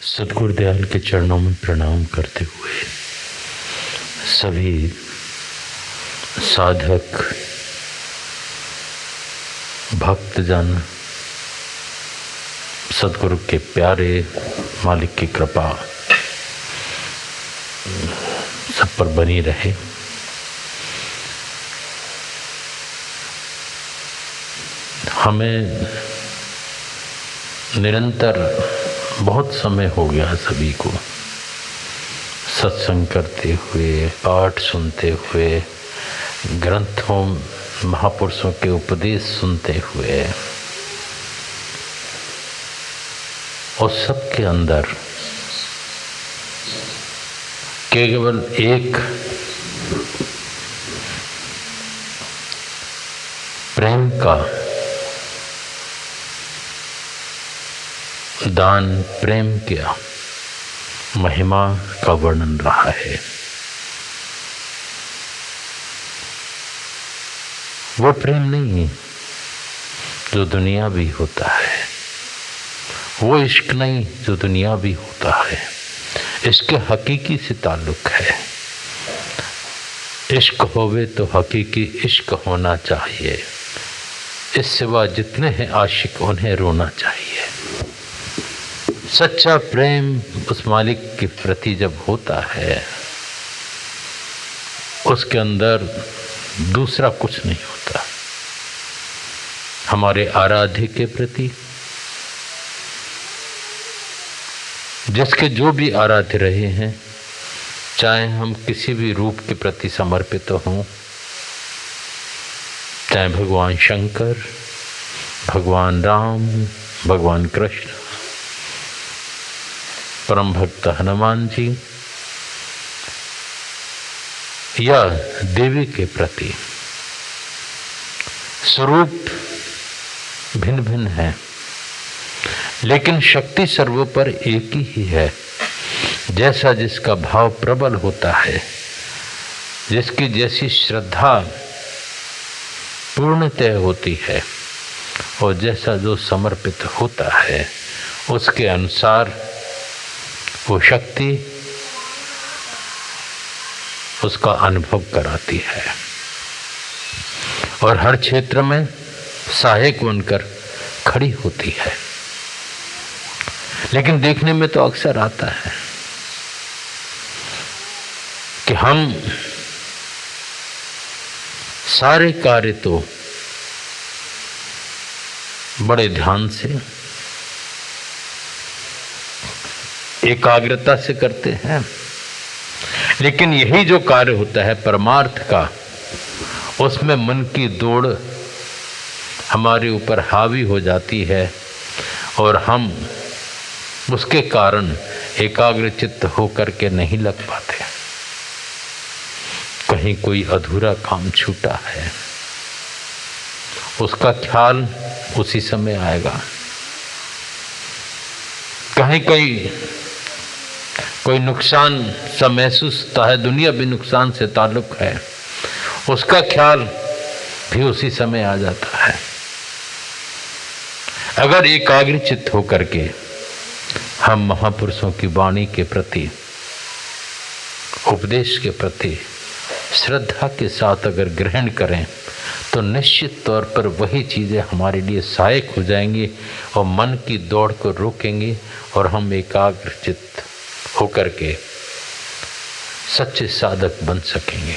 सद्गुरुदयाल के चरणों में प्रणाम करते हुए सभी साधक भक्तजन सद्गुरु के प्यारे मालिक की कृपा सब पर बनी रहे। हमें निरंतर बहुत समय हो गया सभी को सत्संग करते हुए, पाठ सुनते हुए, ग्रंथों महापुरुषों के उपदेश सुनते हुए, और सबके अंदर केवल एक प्रेम का दान, प्रेम किया महिमा का वर्णन रहा है। वो प्रेम नहीं जो दुनिया भी होता है, वो इश्क नहीं जो दुनिया भी होता है। इसके हकीकी से ताल्लुक है। इश्क होवे तो हकीकी इश्क होना चाहिए। इस सिवा जितने हैं आशिक उन्हें रोना चाहिए। सच्चा प्रेम उस मालिक के प्रति जब होता है, उसके अंदर दूसरा कुछ नहीं होता। हमारे आराध्य के प्रति, जिसके जो भी आराध्य रहे हैं, चाहे हम किसी भी रूप के प्रति समर्पित हों, चाहे भगवान शंकर, भगवान राम, भगवान कृष्ण, परम भक्त हनुमान जी या देवी के प्रति, स्वरूप भिन्न भिन्न है, लेकिन शक्ति सर्वोपर एक ही है। जैसा जिसका भाव प्रबल होता है, जिसकी जैसी श्रद्धा पूर्णतः होती है, और जैसा जो समर्पित होता है, उसके अनुसार वो शक्ति उसका अनुभव कराती है और हर क्षेत्र में सहायक बनकर खड़ी होती है। लेकिन देखने में तो अक्सर आता है कि हम सारे कार्य तो बड़े ध्यान से, एकाग्रता से करते हैं, लेकिन यही जो कार्य होता है परमार्थ का, उसमें मन की दौड़ हमारे ऊपर हावी हो जाती है और हम उसके कारण एकाग्रचित्त होकर के नहीं लग पाते। कहीं कोई अधूरा काम छूटा है, उसका ख्याल उसी समय आएगा। कहीं कहीं कोई नुकसान सा महसूस होता है, दुनिया भी नुकसान से ताल्लुक है, उसका ख्याल भी उसी समय आ जाता है। अगर एकाग्रचित्त होकर के हम महापुरुषों की वाणी के प्रति, उपदेश के प्रति श्रद्धा के साथ अगर ग्रहण करें, तो निश्चित तौर पर वही चीज़ें हमारे लिए सहायक हो जाएंगी और मन की दौड़ को रोकेंगे और हम एकाग्रचित्त होकर के सच्चे साधक बन सकेंगे।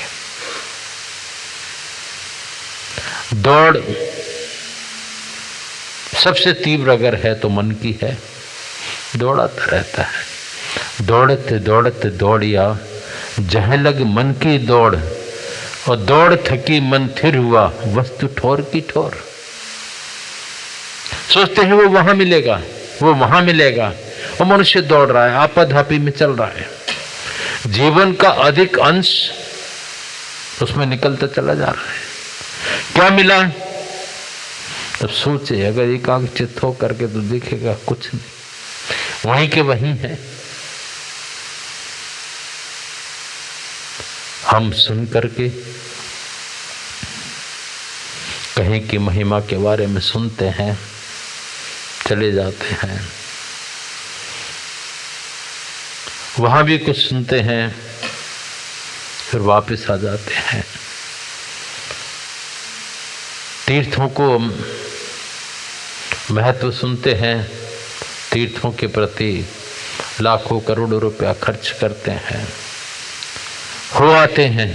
दौड़ सबसे तीव्र अगर है तो मन की है, दौड़ाता रहता है। दौड़ते दौड़ते दौड़िया जहाँ लग मन की दौड़, और दौड़ थकी मन थिर हुआ, वस्तु ठोर की ठोर। सोचते हैं वो वहां मिलेगा, वो वहां मिलेगा, और मनुष्य दौड़ रहा है, आपाधापी में चल रहा है। जीवन का अधिक अंश उसमें निकलता चला जा रहा है। क्या मिला? तब सोचे, अगर एकाग्रचित्त हो करके तो देखेगा कुछ नहीं, वहीं के वहीं है। हम सुन करके कहीं की महिमा के बारे में सुनते हैं, चले जाते हैं, वहां भी कुछ सुनते हैं, फिर वापस आ जाते हैं। तीर्थों को महत्व सुनते हैं, तीर्थों के प्रति लाखों करोड़ों रुपया खर्च करते हैं, हो आते हैं,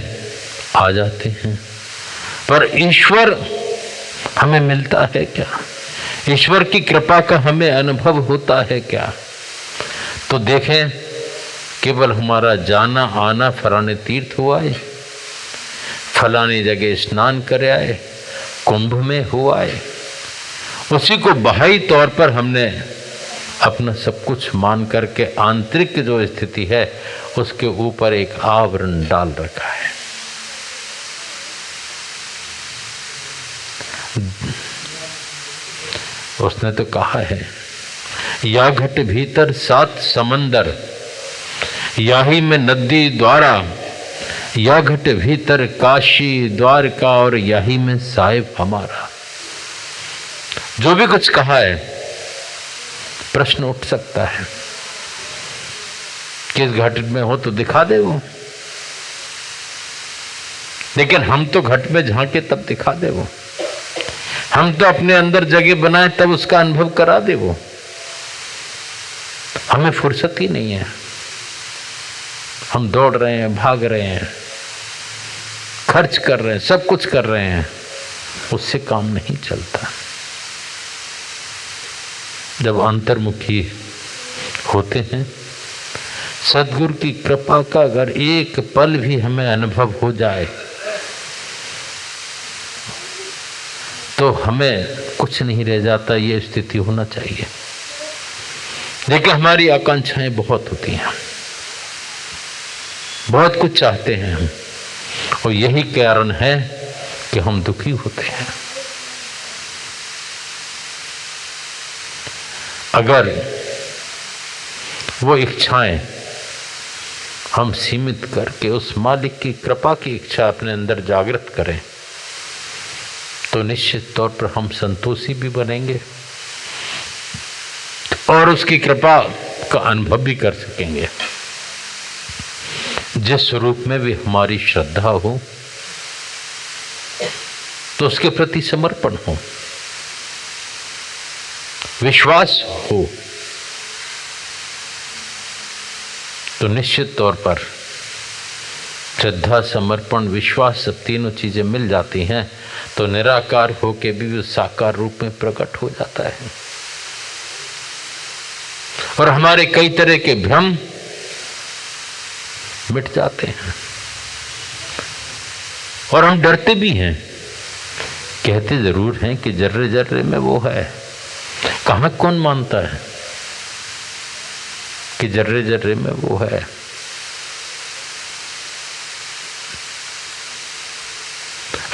आ जाते हैं, पर ईश्वर हमें मिलता है क्या? ईश्वर की कृपा का हमें अनुभव होता है क्या? तो देखें, केवल हमारा जाना आना फलाने तीर्थ हुआ है, फलानी जगह स्नान कर आए, कुंभ में हुआ है, उसी को बाह्य तौर पर हमने अपना सब कुछ मान करके आंतरिक जो स्थिति है उसके ऊपर एक आवरण डाल रखा है। उसने तो कहा है, या घट भीतर 7 समंदर, याही में नदी द्वारा, या घट भीतर काशी द्वारका, और यही में साहिब हमारा। जो भी कुछ कहा है, प्रश्न उठ सकता है, किस घट में हो तो दिखा दे वो, लेकिन हम तो घट में झांके तब दिखा दे वो, हम तो अपने अंदर जगह बनाए तब उसका अनुभव करा दे वो। हमें फुर्सत ही नहीं है, हम दौड़ रहे हैं, भाग रहे हैं, खर्च कर रहे हैं, सब कुछ कर रहे हैं, उससे काम नहीं चलता। जब अंतर्मुखी होते हैं, सद्गुरु की कृपा का अगर एक पल भी हमें अनुभव हो जाए तो हमें कुछ नहीं रह जाता, ये स्थिति होना चाहिए। लेकिन हमारी आकांक्षाएं बहुत होती हैं, बहुत कुछ चाहते हैं हम, और यही कारण है कि हम दुखी होते हैं। अगर वो इच्छाएं हम सीमित करके उस मालिक की कृपा की इच्छा अपने अंदर जागृत करें तो निश्चित तौर पर हम संतोषी भी बनेंगे और उसकी कृपा का अनुभव भी कर सकेंगे। जिस स्वरूप में भी हमारी श्रद्धा हो तो उसके प्रति समर्पण हो, विश्वास हो, तो निश्चित तौर पर श्रद्धा, समर्पण, विश्वास, सब तीनों चीजें मिल जाती हैं तो निराकार होके भी साकार रूप में प्रकट हो जाता है। और हमारे कई तरह के भ्रम मिट जाते हैं और हम डरते भी हैं, कहते जरूर हैं कि जर्रे जर्रे में वो है। कहां कौन मानता है कि जर्रे जर्रे में वो है?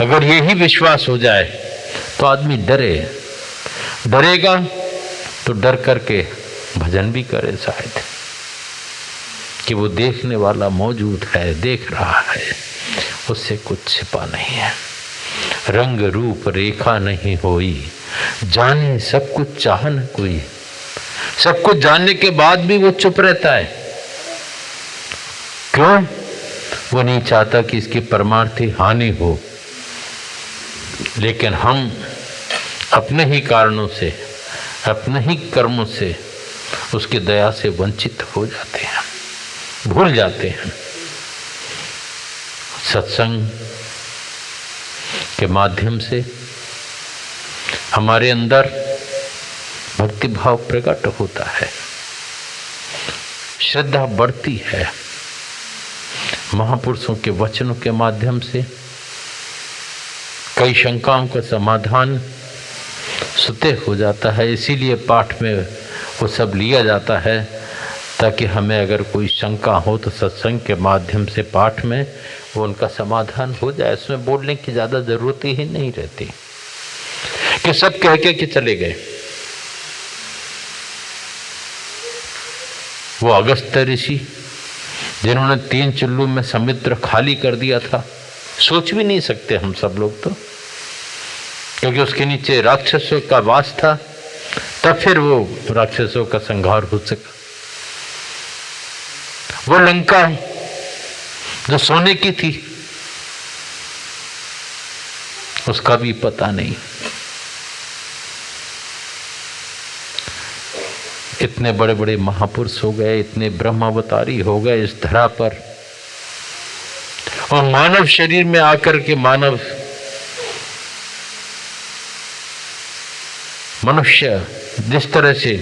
अगर यही विश्वास हो जाए तो आदमी डरेगा तो डर करके भजन भी करे शायद, कि वो देखने वाला मौजूद है, देख रहा है, उससे कुछ छिपा नहीं है। रंग रूप रेखा नहीं होई, जाने सब कुछ चाह न कोई। सब कुछ जानने के बाद भी वो चुप रहता है। क्यों? वो नहीं चाहता कि इसकी परमार्थी हानि हो। लेकिन हम अपने ही कारणों से, अपने ही कर्मों से उसकी दया से वंचित हो जाते हैं, भूल जाते हैं। सत्संग के माध्यम से हमारे अंदर भक्ति भाव प्रकट होता है, श्रद्धा बढ़ती है, महापुरुषों के वचनों के माध्यम से कई शंकाओं का समाधान स्वतः हो जाता है। इसीलिए पाठ में वो सब लिया जाता है ताकि हमें अगर कोई शंका हो तो सत्संग के माध्यम से पाठ में वो उनका समाधान हो जाए। इसमें बोलने की ज़्यादा ज़रूरत ही नहीं रहती कि सब कह के चले गए। वो अगस्त ऋषि जिन्होंने 3 चुल्लू में समुद्र खाली कर दिया था, सोच भी नहीं सकते हम सब लोग तो, क्योंकि उसके नीचे राक्षसों का वास था, तब फिर वो राक्षसों का संहार हो सका। वो लंका जो सोने की थी उसका भी पता नहीं। इतने बड़े बड़े महापुरुष हो गए, इतने ब्रह्मावतारी हो गए इस धरा पर, और मानव शरीर में आकर के मनुष्य जिस तरह से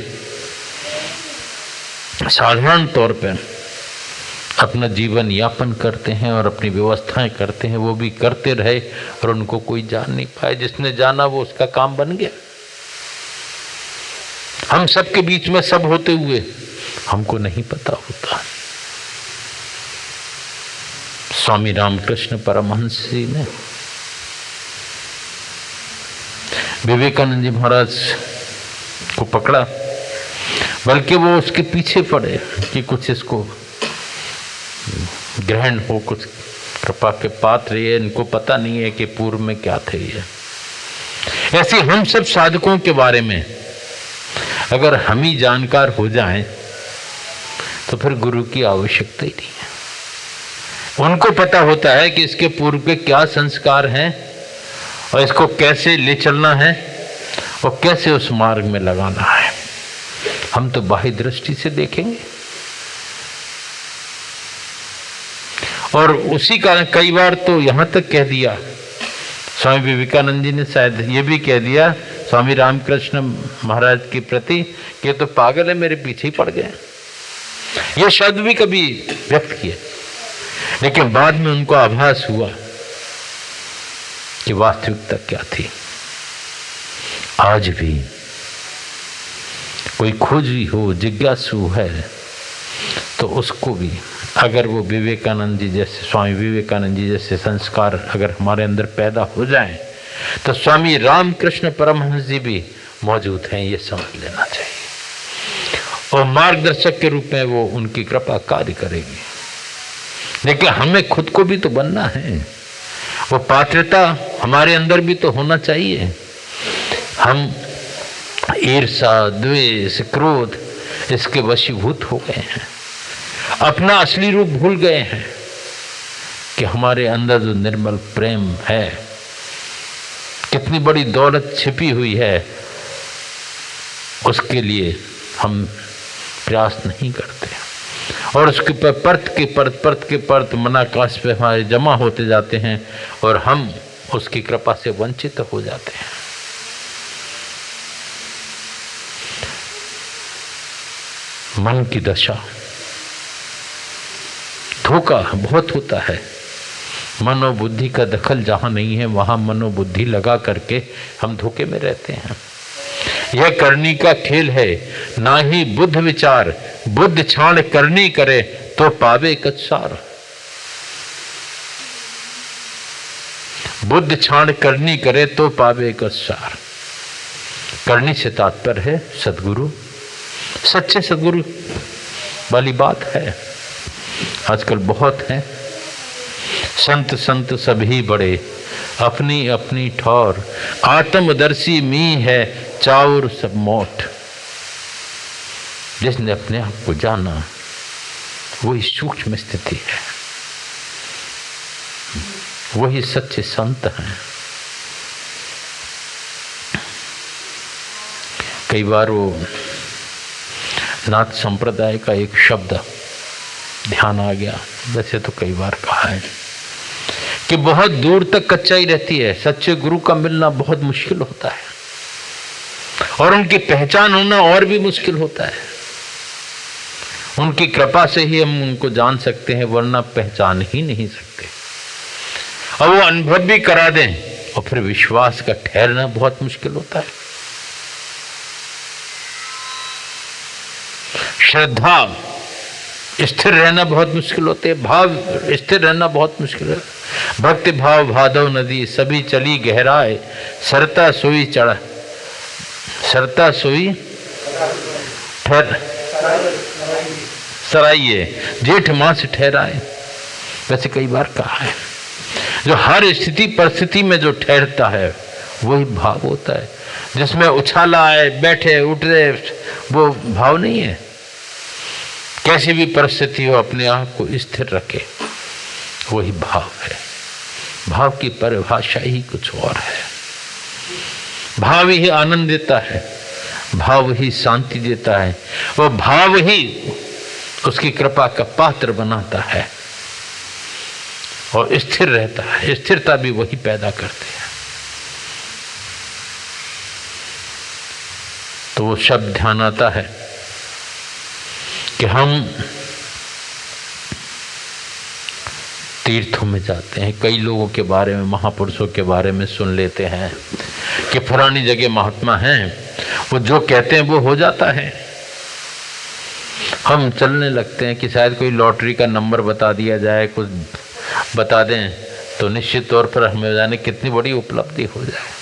साधारण तौर पर अपना जीवन यापन करते हैं और अपनी व्यवस्थाएं करते हैं, वो भी करते रहे और उनको कोई जान नहीं पाए। जिसने जाना वो उसका काम बन गया। हम सबके बीच में सब होते हुए हमको नहीं पता होता। स्वामी रामकृष्ण परमहंस जी ने विवेकानंद जी महाराज को पकड़ा, बल्कि वो उसके पीछे पड़े कि कुछ इसको ग्रहण हो, कुछ कृपा के पात्र ये, इनको पता नहीं है कि पूर्व में क्या थे ये। ऐसे हम सब साधकों के बारे में अगर हम ही जानकार हो जाएं तो फिर गुरु की आवश्यकता ही नहीं है। उनको पता होता है कि इसके पूर्व के क्या संस्कार हैं और इसको कैसे ले चलना है और कैसे उस मार्ग में लगाना है। हम तो बाह्य दृष्टि से देखेंगे और उसी कारण कई बार तो यहां तक कह दिया स्वामी विवेकानंद जी ने, शायद ये भी कह दिया स्वामी रामकृष्ण महाराज के प्रति कि तो पागल है, मेरे पीछे ही पड़ गए। ये शब्द भी कभी व्यक्त किए, लेकिन बाद में उनको आभास हुआ कि वास्तविकता क्या थी। आज भी कोई खोजी हो, जिज्ञासु है, तो उसको भी अगर वो विवेकानंद जी जैसे, स्वामी विवेकानंद जी जैसे संस्कार अगर हमारे अंदर पैदा हो जाएं, तो स्वामी रामकृष्ण परमहंस जी भी मौजूद हैं, ये समझ लेना चाहिए। और मार्गदर्शक के रूप में वो उनकी कृपा कार्य करेगी। लेकिन हमें खुद को भी तो बनना है, वो पात्रता हमारे अंदर भी तो होना चाहिए। हम ईर्षा, द्वेष, क्रोध इसके वशीभूत हो गए हैं, अपना असली रूप भूल गए हैं कि हमारे अंदर जो निर्मल प्रेम है, कितनी बड़ी दौलत छिपी हुई है, उसके लिए हम प्रयास नहीं करते और उसके परत के परत मनाकाश पे हमारे जमा होते जाते हैं और हम उसकी कृपा से वंचित हो जाते हैं। मन की दशा, धोखा बहुत होता है। मनोबुद्धि का दखल जहाँ नहीं है वहाँ मनोबुद्धि लगा करके हम धोखे में रहते हैं। यह करनी का खेल है, ना ही बुद्ध विचार, बुद्ध छाण करनी करे तो पावे कच्छार। बुद्ध छाण करनी करे तो पावे कच्छार। करनी से तात्पर्य है सदगुरु, सच्चे सदगुरु वाली बात है। आजकल बहुत है, संत सभी बड़े, अपनी अपनी ठौर, आत्मदर्शी मी है चाउर सब मोट। जिसने अपने आप को जाना वही सूक्ष्म स्थिति है, वही सच्चे संत हैं। कई बार वो नाथ संप्रदाय का एक शब्द ध्यान आ गया, वैसे तो कई बार कहा है कि बहुत दूर तक कच्चाई रहती है, सच्चे गुरु का मिलना बहुत मुश्किल होता है और उनकी पहचान होना और भी मुश्किल होता है। उनकी कृपा से ही हम उनको जान सकते हैं, वरना पहचान ही नहीं सकते। और वो अनुभव भी करा दें और फिर विश्वास का ठहरना बहुत मुश्किल होता है। श्रद्धा स्थिर रहना बहुत मुश्किल होते है, भाव स्थिर रहना बहुत मुश्किल है। भक्ति भाव भादव नदी सभी चली गहराए, सरता सोई चढ़ा, सरता सोई सराइए, जेठ मास ठहराए। वैसे कई बार कहा है, जो हर स्थिति परिस्थिति में जो ठहरता है वही भाव होता है। जिसमें उछाला आए, बैठे उठे, वो भाव नहीं है। कैसी भी परिस्थिति हो अपने आप को स्थिर रखे, वही भाव है। भाव की परिभाषा ही कुछ और है। भाव ही आनंद देता है, भाव ही शांति देता है, वो भाव ही उसकी कृपा का पात्र बनाता है और स्थिर रहता है। स्थिरता भी वही पैदा करते हैं। तो वो शब्द ध्यान आता है कि हम तीर्थों में जाते हैं, कई लोगों के बारे में, महापुरुषों के बारे में सुन लेते हैं कि फलानी जगह महात्मा हैं, वो जो कहते हैं वो हो जाता है। हम चलने लगते हैं कि शायद कोई लॉटरी का नंबर बता दिया जाए, कुछ बता दें तो निश्चित तौर पर हमें जाने कितनी बड़ी उपलब्धि हो जाए।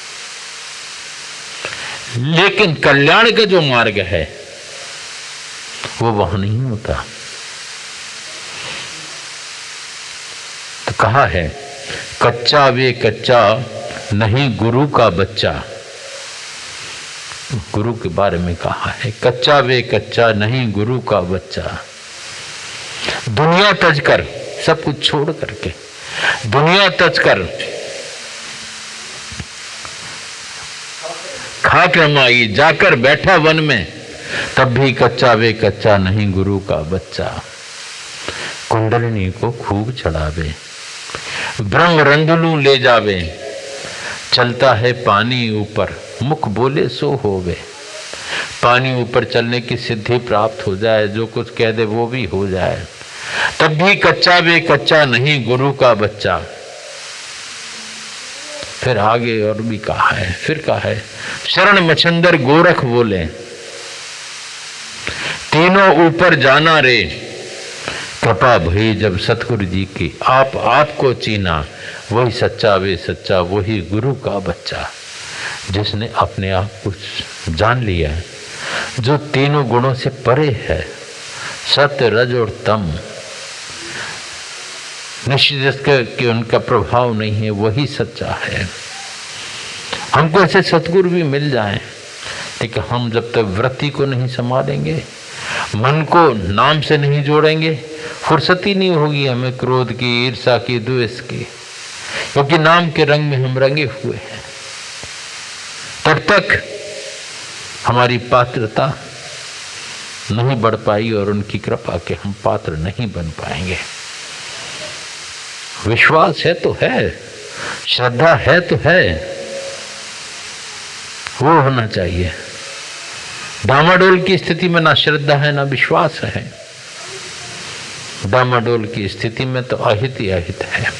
लेकिन कल्याण का जो मार्ग है वो वहां नहीं होता। तो कहा है, कच्चा वे कच्चा नहीं गुरु का बच्चा। गुरु के बारे में कहा है, कच्चा वे कच्चा नहीं गुरु का बच्चा। दुनिया तज कर, सब कुछ छोड़ करके दुनिया तज कर, खाक रमाई जाकर बैठा वन में, तब भी कच्चा वे कच्चा नहीं गुरु का बच्चा। कुंडलिनी को खूब चढ़ावे, ब्रह्म रंगलू ले जावे, चलता है पानी ऊपर, मुख बोले सो होवे। पानी ऊपर चलने की सिद्धि प्राप्त हो जाए, जो कुछ कह दे वो भी हो जाए, तब भी कच्चा वे कच्चा नहीं गुरु का बच्चा। फिर आगे और भी कहा है, फिर कहा है, शरण मछंदर गोरख बोले, तीनों ऊपर जाना रे, कृपा भई जब सतगुरु जी की, आप आपको चीना, वही सच्चा वे सच्चा वही गुरु का बच्चा। जिसने अपने आप को जान लिया है, जो तीनों गुणों से परे है, सत्य रज और तम, निश्चित कि उनका प्रभाव नहीं है, वही सच्चा है। हमको ऐसे सतगुरु भी मिल जाएं, लेकिन हम जब तक वृत्ति को नहीं संभालेंगे, मन को नाम से नहीं जोड़ेंगे, फुर्सत ही नहीं होगी हमें क्रोध की, ईर्ष्या की, द्वेष की, क्योंकि नाम के रंग में हम रंगे हुए हैं। तब तक हमारी पात्रता नहीं बढ़ पाई और उनकी कृपा के हम पात्र नहीं बन पाएंगे। विश्वास है तो है, श्रद्धा है तो है, वो होना चाहिए। डामाडोल की स्थिति में ना श्रद्धा है ना विश्वास है। डामाडोल की स्थिति में तो अहित ही अहित है।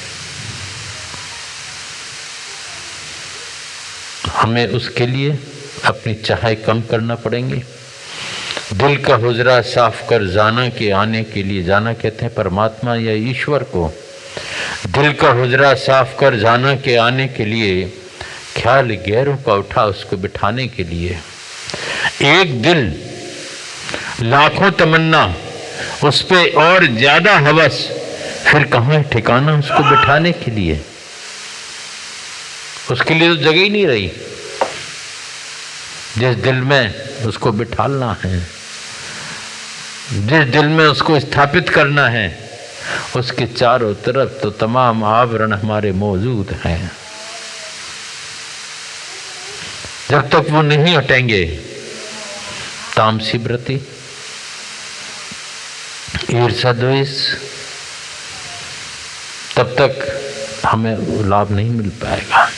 हमें उसके लिए अपनी चाहे कम करना पड़ेंगे। दिल का हुजरा साफ कर जाना के आने के लिए, जाना कहते हैं परमात्मा या ईश्वर को, दिल का हुजरा साफ कर जाना के आने के लिए, ख्याल गैरों का उठा उसको बिठाने के लिए। एक दिल लाखों तमन्ना, उस पे और ज्यादा हवस, फिर कहाँ ठिकाना उसको बिठाने के लिए। उसके लिए तो जगह ही नहीं रही। जिस दिल में उसको बिठालना है, जिस दिल में उसको स्थापित करना है, उसके चारों तरफ तो तमाम आवरण हमारे मौजूद हैं। जब तक वो नहीं हटेंगे, तामसी वृत्ति, ईर्ष्या द्वेष, तब तक हमें लाभ नहीं मिल पाएगा।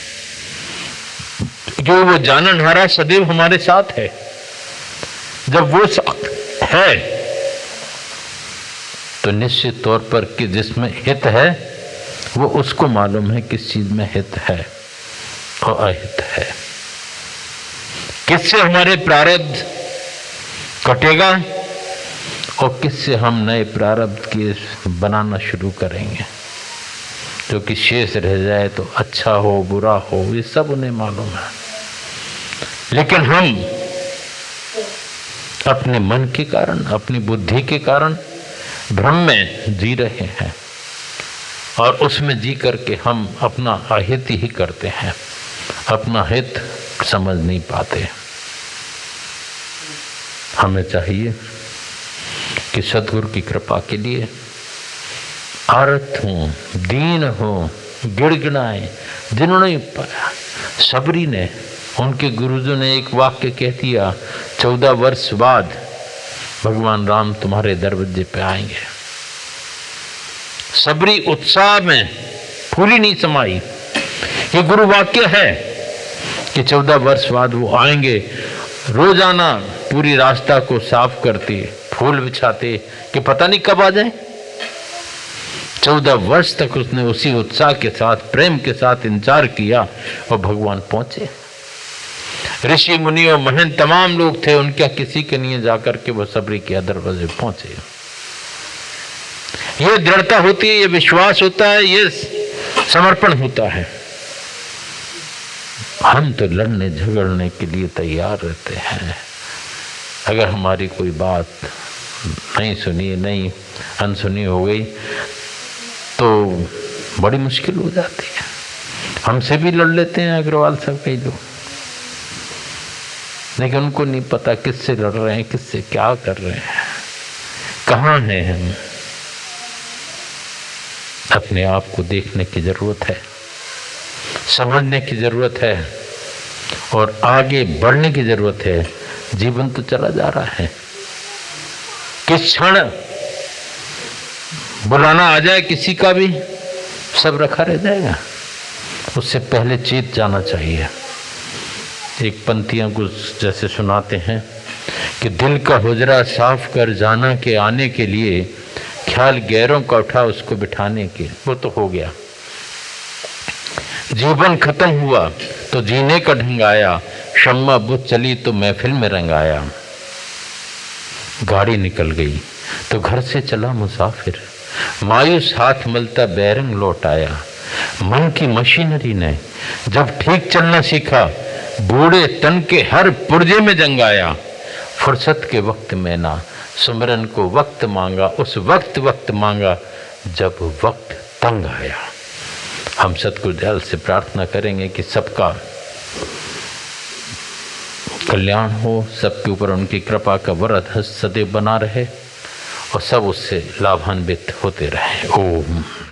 जो वो जाननहारा सदैव हमारे साथ है। जब वो है तो निश्चित तौर पर कि जिसमें हित है वो उसको मालूम है किस चीज में हित है और अहित है, किससे हमारे प्रारब्ध कटेगा और किससे हम नए प्रारब्ध के बनाना शुरू करेंगे। जो कि शेष रह जाए तो अच्छा हो बुरा हो, ये सब उन्हें मालूम है। लेकिन हम अपने मन के कारण, अपनी बुद्धि के कारण भ्रम में जी रहे हैं और उसमें जी करके हम अपना अहित ही करते हैं, अपना हित समझ नहीं पाते। हमें चाहिए कि सदगुरु की कृपा के लिए आरत हूँ, दीन हूँ, गिड़गिड़ाए जिन्होंने पाया। सबरी ने, उनके गुरुजों ने एक वाक्य कह दिया, 14 वर्ष बाद भगवान राम तुम्हारे दरवाजे पे आएंगे। सबरी उत्साह में फूली नहीं समाई। ये गुरु वाक्य है कि 14 वर्ष बाद वो आएंगे। रोजाना पूरी रास्ता को साफ करते, फूल बिछाते कि पता नहीं कब आ जाए। 14 वर्ष तक उसने उसी उत्साह के साथ, प्रेम के साथ इंतजार किया और भगवान पहुंचे। ऋषि मुनि और महंत तमाम लोग थे, उनका किसी के नहीं जाकर के वो सबरी के दरवाजे पहुंचे। ये दृढ़ता होती है, ये विश्वास होता है, ये समर्पण होता है। हम तो लड़ने झगड़ने के लिए तैयार रहते हैं। अगर हमारी कोई बात नहीं सुनी, नहीं अनसुनी हो गई तो बड़ी मुश्किल हो जाती है। हमसे भी लड़ लेते हैं अग्रवाल साहब कई लोग, लेकिन उनको नहीं पता किससे लड़ रहे हैं, किससे क्या कर रहे हैं, कहाँ हैं हम। अपने आप को देखने की जरूरत है, समझने की जरूरत है और आगे बढ़ने की जरूरत है। जीवन तो चला जा रहा है, किस क्षण बुलाना आ जाए किसी का भी, सब रखा रह जाएगा। उससे पहले चेत जाना चाहिए। एक पंक्तियां कुछ जैसे सुनाते हैं कि दिल का हुजरा साफ कर जाना के आने के लिए, ख्याल गैरों का उठा उसको बिठाने के। वो तो हो गया, जीवन खत्म हुआ तो जीने का ढंग आया, शम्मा बुझ चली तो महफिल में रंग आया। गाड़ी निकल गई तो घर से चला मुसाफिर, मायूस हाथ मलता बैरंग लौट आया। मन की मशीनरी ने जब ठीक चलना सीखा, बूढ़े तन के हर पुर्जे में जंग आया। फुर्सत के वक्त में ना सुमरन को वक्त मांगा, उस वक्त मांगा जब वक्त तंग आया। हम सतगुरु दयाल से प्रार्थना करेंगे कि सबका कल्याण हो, सबके ऊपर उनकी कृपा का वरद हस्त सदैव बना रहे और सब उससे लाभान्वित होते रहे। ओम।